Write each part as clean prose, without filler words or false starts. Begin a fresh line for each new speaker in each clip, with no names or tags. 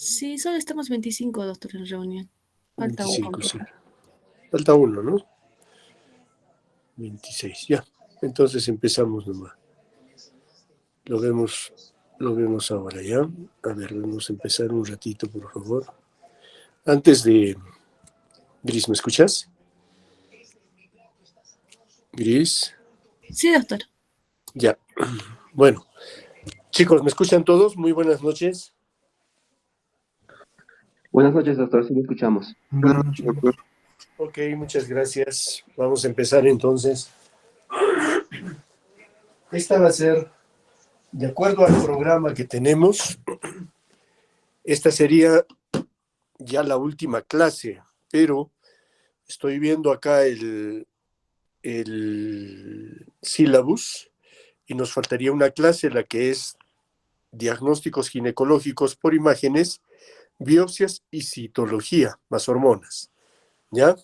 Sí, solo estamos 25, doctor, en reunión. Falta un
25, sí.
compañero.
Falta uno, ¿no? 26, ya. Entonces empezamos nomás. Lo vemos ahora, ¿ya? A ver, vamos a empezar un ratito, por favor. Antes de... Gris, ¿me escuchas? Gris,
Sí, doctor.
ya. Bueno, chicos, ¿me escuchan todos? Muy buenas noches.
Buenas noches, doctor, sí lo escuchamos.
Buenas noches, doctor.
Ok, muchas gracias. Vamos a empezar entonces. Esta va a ser, de acuerdo al programa que tenemos, esta sería ya la última clase, pero estoy viendo acá el sílabus y nos faltaría una clase, la que es diagnósticos ginecológicos por imágenes, biopsias y citología, más hormonas, ¿ya?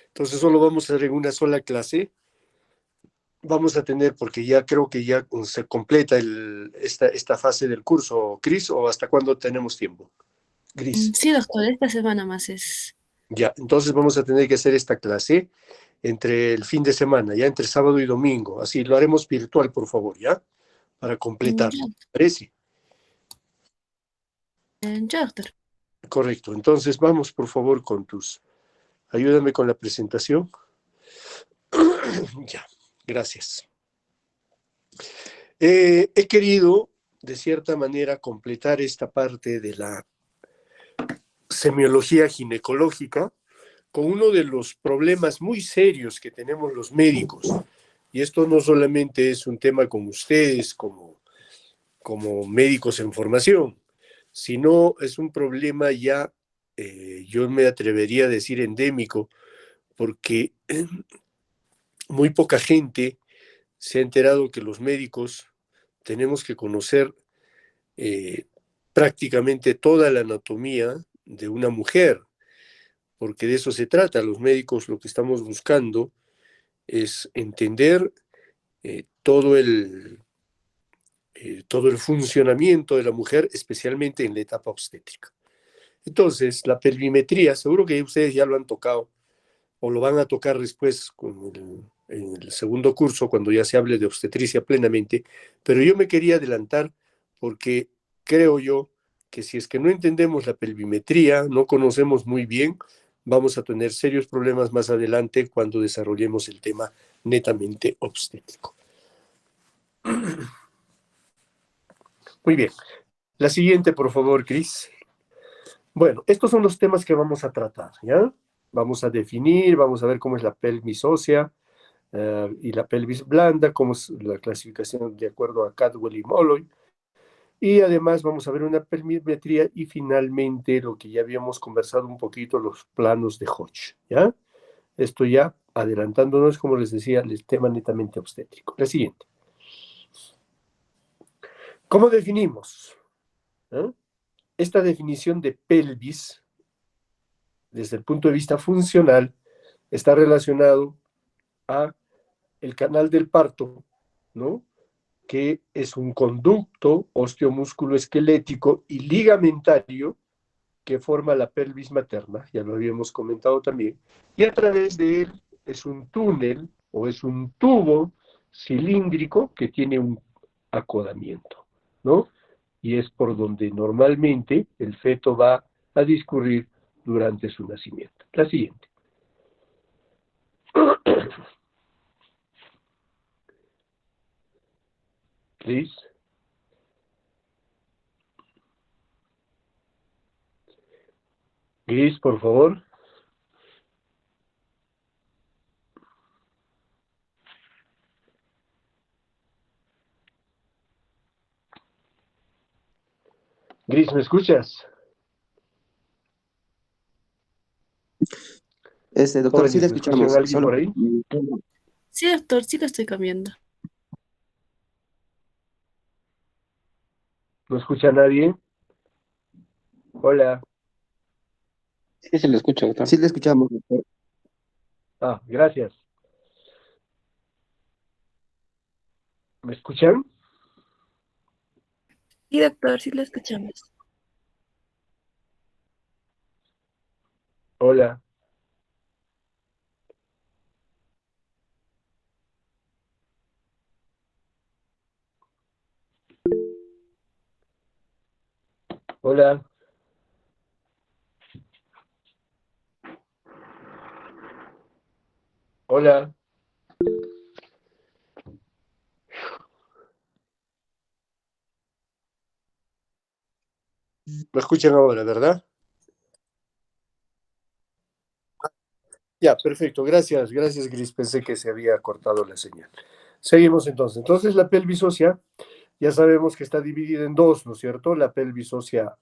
Entonces solo vamos a hacer en una sola clase. Vamos a tener, porque ya creo que ya se completa esta fase del curso, Cris, o hasta cuándo tenemos tiempo. Gris.
Sí, doctor, esta semana más es.
Ya, entonces vamos a tener que hacer esta clase entre el fin de semana, ya entre sábado y domingo. Así lo haremos virtual, por favor, ¿ya? Para completarlo.
Ya,
¿Parece?
ya, doctor.
Correcto. Entonces vamos, por favor, con tus... Ayúdame con la presentación. Ya, gracias. He querido, de cierta manera, completar esta parte de la semiología ginecológica con uno de los problemas muy serios que tenemos los médicos. Y esto no solamente es un tema con ustedes como médicos en formación, sino es un problema ya, yo me atrevería a decir endémico, porque muy poca gente se ha enterado que los médicos tenemos que conocer eh, prácticamente toda la anatomía de una mujer, porque de eso se trata. Los médicos lo que estamos buscando es entender todo el funcionamiento de la mujer, especialmente en la etapa obstétrica. Entonces, la pelvimetría, seguro que ustedes ya lo han tocado o lo van a tocar después en el segundo curso, cuando ya se hable de obstetricia plenamente, pero yo me quería adelantar porque creo yo que si es que no entendemos la pelvimetría, no conocemos muy bien, vamos a tener serios problemas más adelante cuando desarrollemos el tema netamente obstétrico. Muy bien. La siguiente, por favor, Cris. Bueno, estos son los temas que vamos a tratar, ¿ya? Vamos a definir, vamos a ver cómo es la pelvis ósea y la pelvis blanda, cómo es la clasificación de acuerdo a Cadwell y Molloy. Y además vamos a ver una pelvimetría y finalmente lo que ya habíamos conversado un poquito, los planos de Hodge, ¿ya? Esto ya adelantándonos, como les decía, el tema netamente obstétrico. La siguiente. ¿Cómo definimos? ¿Eh? Esta definición de pelvis, desde el punto de vista funcional, está relacionado a el canal del parto, ¿no? Que es un conducto osteomúsculo esquelético y ligamentario que forma la pelvis materna, ya lo habíamos comentado también, y a través de él es un túnel o es un tubo cilíndrico que tiene un acodamiento, ¿no? Y es por donde normalmente el feto va a discurrir durante su nacimiento. La siguiente. Please. Gris, por favor. Gris, ¿me escuchas?
Doctor, sí le
Jóvenes, ¿me escuchan
escuchamos.
alguien
Solo
por ahí?
Sí, doctor, sí lo estoy cambiando.
¿No escucha a nadie? Hola.
Sí, se le escucha, doctor.
sí le escuchamos, doctor.
Ah, gracias. ¿Me escuchan?
Sí, doctor, sí lo escuchamos.
Hola. Hola. Hola. Me escuchan ahora, ¿verdad? Ya, perfecto. Gracias, gracias, Gris. Pensé que se había cortado la señal. Seguimos entonces. Entonces, la pelvis ósea, ya sabemos que está dividida en dos, ¿no es cierto? La pelvis ósea,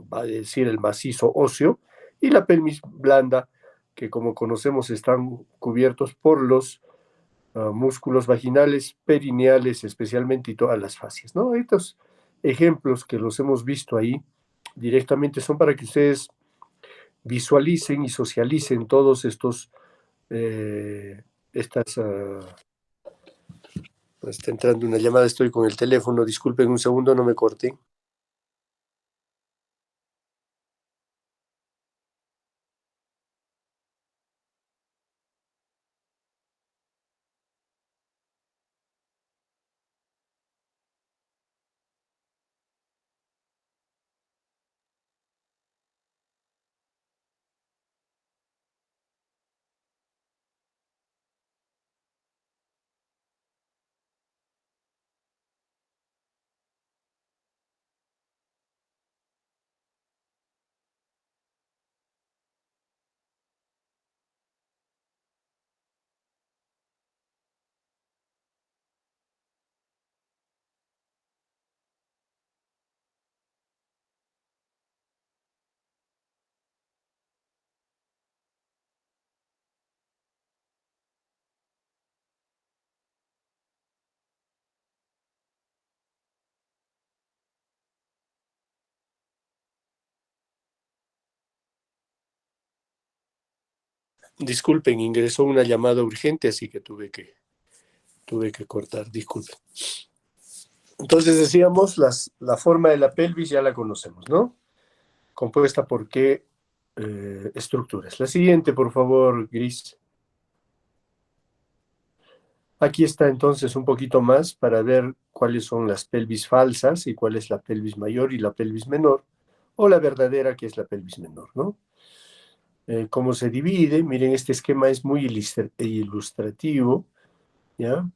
va a decir el macizo óseo, y la pelvis blanda, que como conocemos están cubiertos por los músculos vaginales, perineales especialmente y todas las fascias, ¿no? Estos ejemplos que los hemos visto ahí directamente son para que ustedes visualicen y socialicen todos estos, estas... está entrando una llamada, estoy con el teléfono, disculpen un segundo, no me corten. Disculpen, ingresó una llamada urgente, así que tuve que cortar, disculpen. Entonces decíamos, la forma de la pelvis ya la conocemos, ¿no? Compuesta por qué estructuras. La siguiente, por favor, Gris. Aquí está entonces un poquito más para ver cuáles son las pelvis falsas y cuál es la pelvis mayor y la pelvis menor, o la verdadera que es la pelvis menor, ¿no? Cómo se divide, miren, este esquema es muy ilustrativo, ¿ya?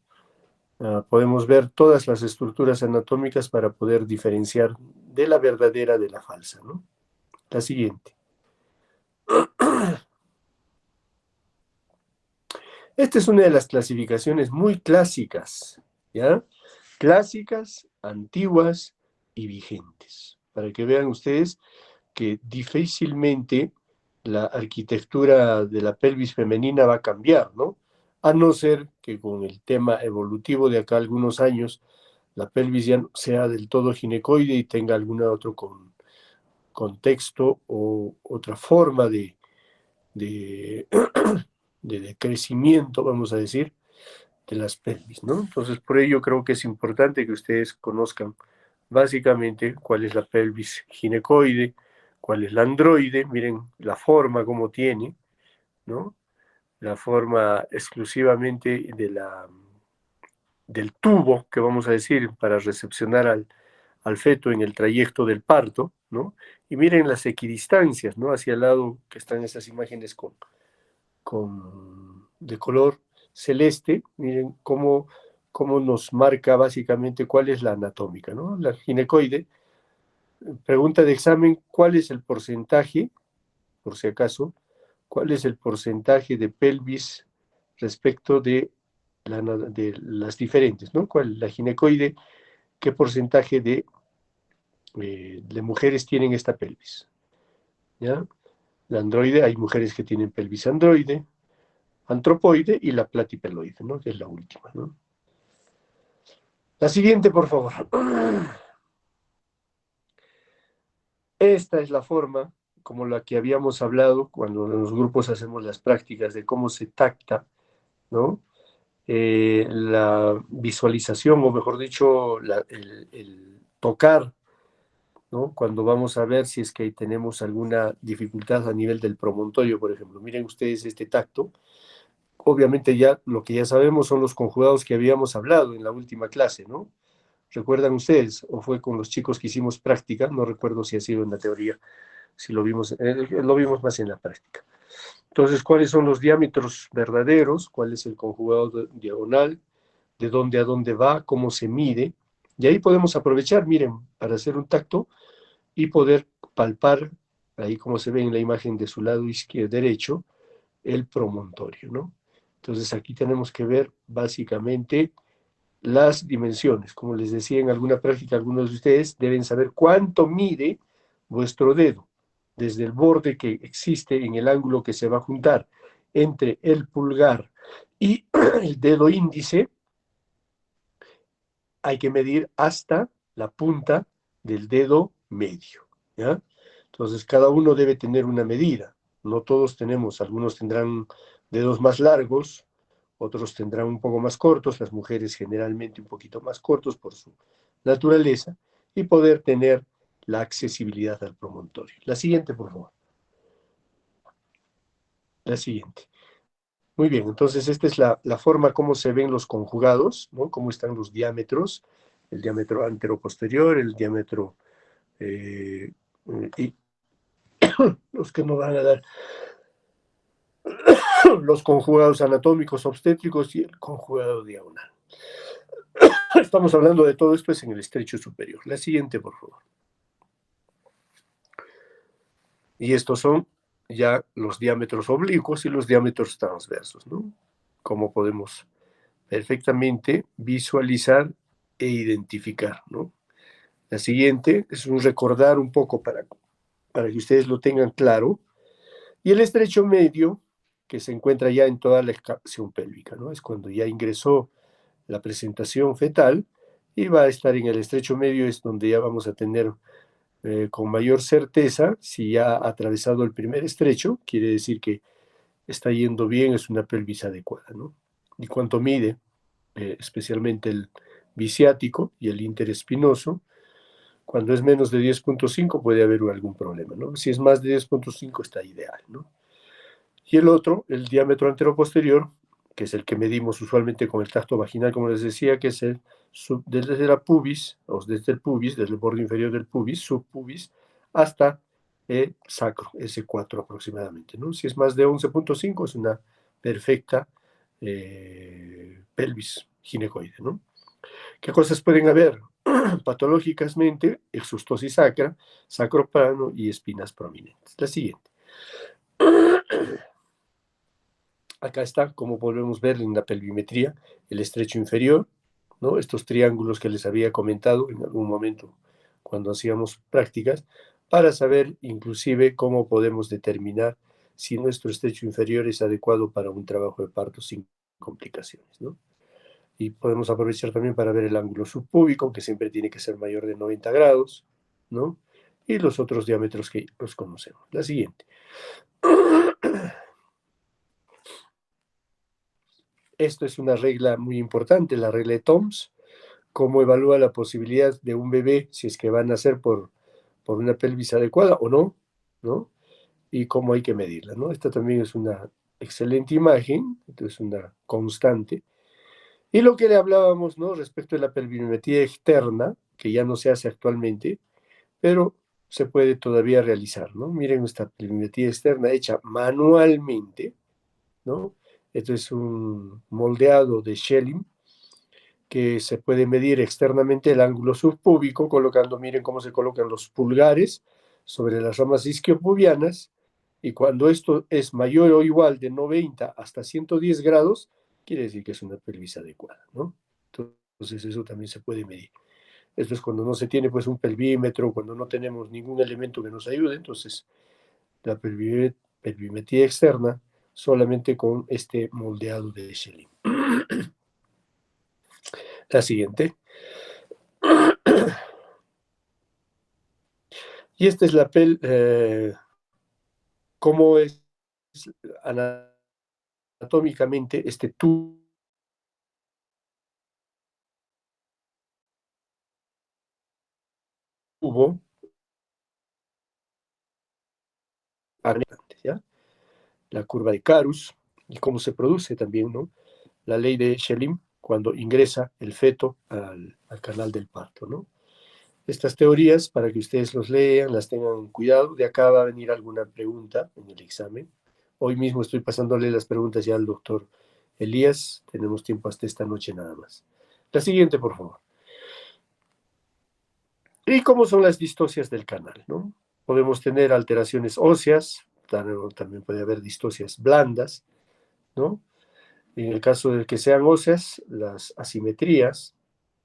Podemos ver todas las estructuras anatómicas para poder diferenciar de la verdadera de la falsa, ¿no? La siguiente. Esta es una de las clasificaciones muy clásicas, ¿ya? Clásicas, antiguas y vigentes, para que vean ustedes que difícilmente la arquitectura de la pelvis femenina va a cambiar, ¿no? A no ser que con el tema evolutivo de acá algunos años la pelvis ya no sea del todo ginecoide y tenga algún otro contexto o otra forma de, de crecimiento, vamos a decir, de las pelvis, ¿no? Entonces, por ello creo que es importante que ustedes conozcan básicamente cuál es la pelvis ginecoide, cuál es la androide, miren la forma como tiene, ¿no? La forma exclusivamente del tubo, que vamos a decir, para recepcionar al feto en el trayecto del parto, ¿no? Y miren las equidistancias, ¿no? Hacia el lado que están esas imágenes de color celeste, miren cómo nos marca básicamente cuál es la anatómica, ¿no? La ginecoide, pregunta de examen, ¿cuál es el porcentaje, por si acaso, cuál es el porcentaje de pelvis respecto de las diferentes, ¿no? La ginecoide, qué porcentaje de mujeres tienen esta pelvis, ¿ya? La androide, hay mujeres que tienen pelvis androide, antropoide y la platipeloide, ¿no? Que es la última, ¿no? La siguiente, por favor. Esta es la forma, como la que habíamos hablado cuando en los grupos hacemos las prácticas de cómo se tacta, ¿no? La visualización, o mejor dicho, el tocar ¿no? Cuando vamos a ver si es que tenemos alguna dificultad a nivel del promontorio, por ejemplo. Miren ustedes este tacto. Obviamente ya lo que ya sabemos son los conjugados que habíamos hablado en la última clase, ¿no? ¿Recuerdan ustedes? ¿O fue con los chicos que hicimos práctica? No recuerdo si ha sido en la teoría, si lo vimos más en la práctica. Entonces, ¿cuáles son los diámetros verdaderos? ¿Cuál es el conjugado diagonal? ¿De dónde a dónde va? ¿Cómo se mide? Y ahí podemos aprovechar, miren, para hacer un tacto y poder palpar, ahí como se ve en la imagen de su lado izquierdo derecho, el promontorio, ¿no? Entonces aquí tenemos que ver básicamente las dimensiones. Como les decía en alguna práctica, algunos de ustedes deben saber cuánto mide vuestro dedo, desde el borde que existe en el ángulo que se va a juntar entre el pulgar y el dedo índice, hay que medir hasta la punta del dedo medio, ¿ya? Entonces, cada uno debe tener una medida. No todos tenemos, algunos tendrán dedos más largos, otros tendrán un poco más cortos, las mujeres generalmente un poquito más cortos por su naturaleza, y poder tener la accesibilidad al promontorio. La siguiente, por favor. La siguiente. Muy bien, entonces esta es la forma como se ven los conjugados, ¿no? Cómo están los diámetros, el diámetro antero-posterior, el diámetro y los que nos van a dar los conjugados anatómicos obstétricos y el conjugado diagonal. Estamos hablando de todo esto es en el estrecho superior. La siguiente, por favor. Y estos son ya los diámetros oblicuos y los diámetros transversos, ¿no? Como podemos perfectamente visualizar e identificar, ¿no? La siguiente es un recordar un poco para que ustedes lo tengan claro. Y el estrecho medio, que se encuentra ya en toda la excavación pélvica, ¿no? Es cuando ya ingresó la presentación fetal y va a estar en el estrecho medio, es donde ya vamos a tener con mayor certeza si ya ha atravesado el primer estrecho, quiere decir que está yendo bien, es una pelvis adecuada, ¿no? Y cuánto mide, especialmente el bisiático y el interespinoso, cuando es menos de 10.5 puede haber algún problema, ¿no? Si es más de 10.5 está ideal, ¿no? Y el otro, el diámetro anteroposterior, que es el que medimos usualmente con el tacto vaginal, como les decía, que es desde la pubis, o desde el pubis, desde el borde inferior del pubis, subpubis, hasta el sacro, S4 aproximadamente, ¿no? Si es más de 11.5 es una perfecta pelvis ginecoide, ¿no? ¿Qué cosas pueden haber? Patológicamente, exustosis sacra, sacroplano y espinas prominentes. La siguiente. Acá está, como podemos ver en la pelvimetría, el estrecho inferior, ¿no? Estos triángulos que les había comentado en algún momento cuando hacíamos prácticas, para saber inclusive cómo podemos determinar si nuestro estrecho inferior es adecuado para un trabajo de parto sin complicaciones, ¿no? Y podemos aprovechar también para ver el ángulo subpúbico, que siempre tiene que ser mayor de 90 grados, ¿no? Y los otros diámetros que los conocemos. La siguiente. Esto es una regla muy importante, la regla de Toms, cómo evalúa la posibilidad de un bebé, si es que va a nacer por una pelvis adecuada o no, ¿no? Y cómo hay que medirla, ¿no? Esta también es una excelente imagen, esto es una constante. Y lo que le hablábamos, ¿no? Respecto de la pelvimetría externa, que ya no se hace actualmente, pero se puede todavía realizar, ¿no? Miren esta pelvimetría externa hecha manualmente, ¿no? Esto es un moldeado de Schelling que se puede medir externamente el ángulo subpúbico colocando, miren cómo se colocan los pulgares sobre las ramas isquiopubianas, y cuando esto es mayor o igual de 90 hasta 110 grados, quiere decir que es una pelvis adecuada, ¿no? Entonces eso también se puede medir. Esto es cuando no se tiene pues un pelvímetro, cuando no tenemos ningún elemento que nos ayude, entonces la pelvimetría externa solamente con este moldeado de Schelling. La siguiente. Y esta es cómo es anatómicamente este tubo ¿ya? La curva de Karus y cómo se produce también, ¿no? La ley de Schelling cuando ingresa el feto al canal del parto, ¿no? Estas teorías, para que ustedes los lean, las tengan en cuidado. De acá va a venir alguna pregunta en el examen. Hoy mismo estoy pasándole las preguntas ya al doctor Elías. Tenemos tiempo hasta esta noche nada más. La siguiente, por favor. ¿Y cómo son las distocias del canal, no? Podemos tener alteraciones óseas, también puede haber distocias blandas, ¿no? En el caso de que sean óseas, las asimetrías,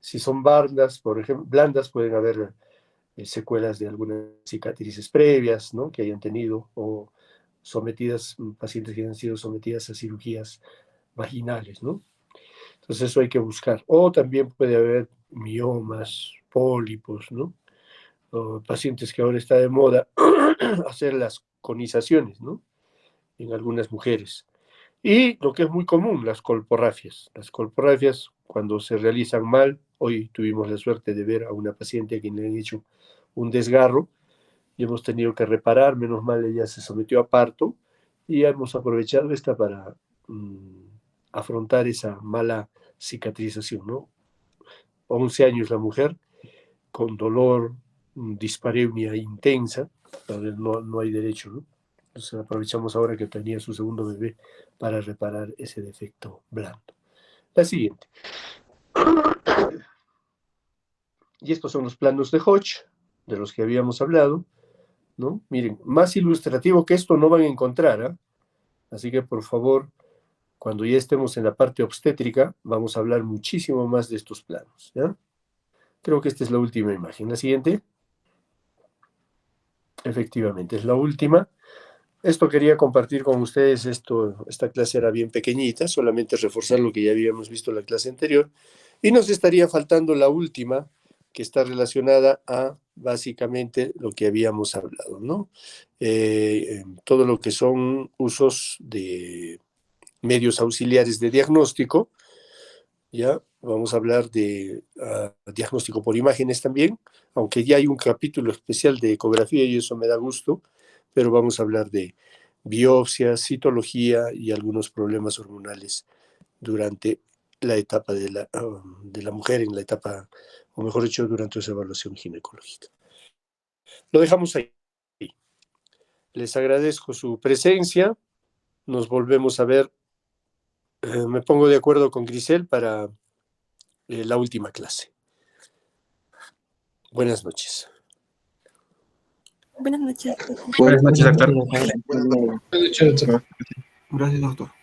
si son blandas, por ejemplo, blandas pueden haber secuelas de algunas cicatrices previas, ¿no? Que hayan tenido, o pacientes que hayan sido sometidas a cirugías vaginales, ¿no? Entonces eso hay que buscar. O también puede haber miomas, pólipos, ¿no? O pacientes que ahora está de moda hacer las conizaciones, ¿no? En algunas mujeres. Y lo que es muy común, las colporrafias. Las colporrafias, cuando se realizan mal, hoy tuvimos la suerte de ver a una paciente a quien le han hecho un desgarro y hemos tenido que reparar, menos mal ella se sometió a parto y hemos aprovechado esta para afrontar esa mala cicatrización, ¿no? 11 años la mujer, con dolor, dispareunia intensa, no hay derecho, ¿no? Entonces aprovechamos ahora que tenía su segundo bebé para reparar ese defecto blando. La siguiente. Y estos son los planos de Hodge, de los que habíamos hablado, ¿no? Miren, más ilustrativo que esto no van a encontrar, ¿eh? Así que por favor, cuando ya estemos en la parte obstétrica, vamos a hablar muchísimo más de estos planos, ¿ya? Creo que esta es la última imagen. La siguiente. Efectivamente, es la última. Esto quería compartir con ustedes. Esta clase era bien pequeñita, solamente reforzar lo que ya habíamos visto en la clase anterior. Y nos estaría faltando la última, que está relacionada a básicamente lo que habíamos hablado, ¿no? Todo lo que son usos de medios auxiliares de diagnóstico. Ya vamos a hablar de diagnóstico por imágenes también, aunque ya hay un capítulo especial de ecografía y eso me da gusto, pero vamos a hablar de biopsia, citología y algunos problemas hormonales durante la etapa de la mujer, en la etapa, o mejor dicho, durante su evaluación ginecológica. Lo dejamos ahí. Les agradezco su presencia. Nos volvemos a ver. Me pongo de acuerdo con Grisel para la última clase. Buenas noches.
Buenas noches.
Buenas
Buenas noches, doctor.
noches.
Buenas noches, doctor. Gracias, doctor.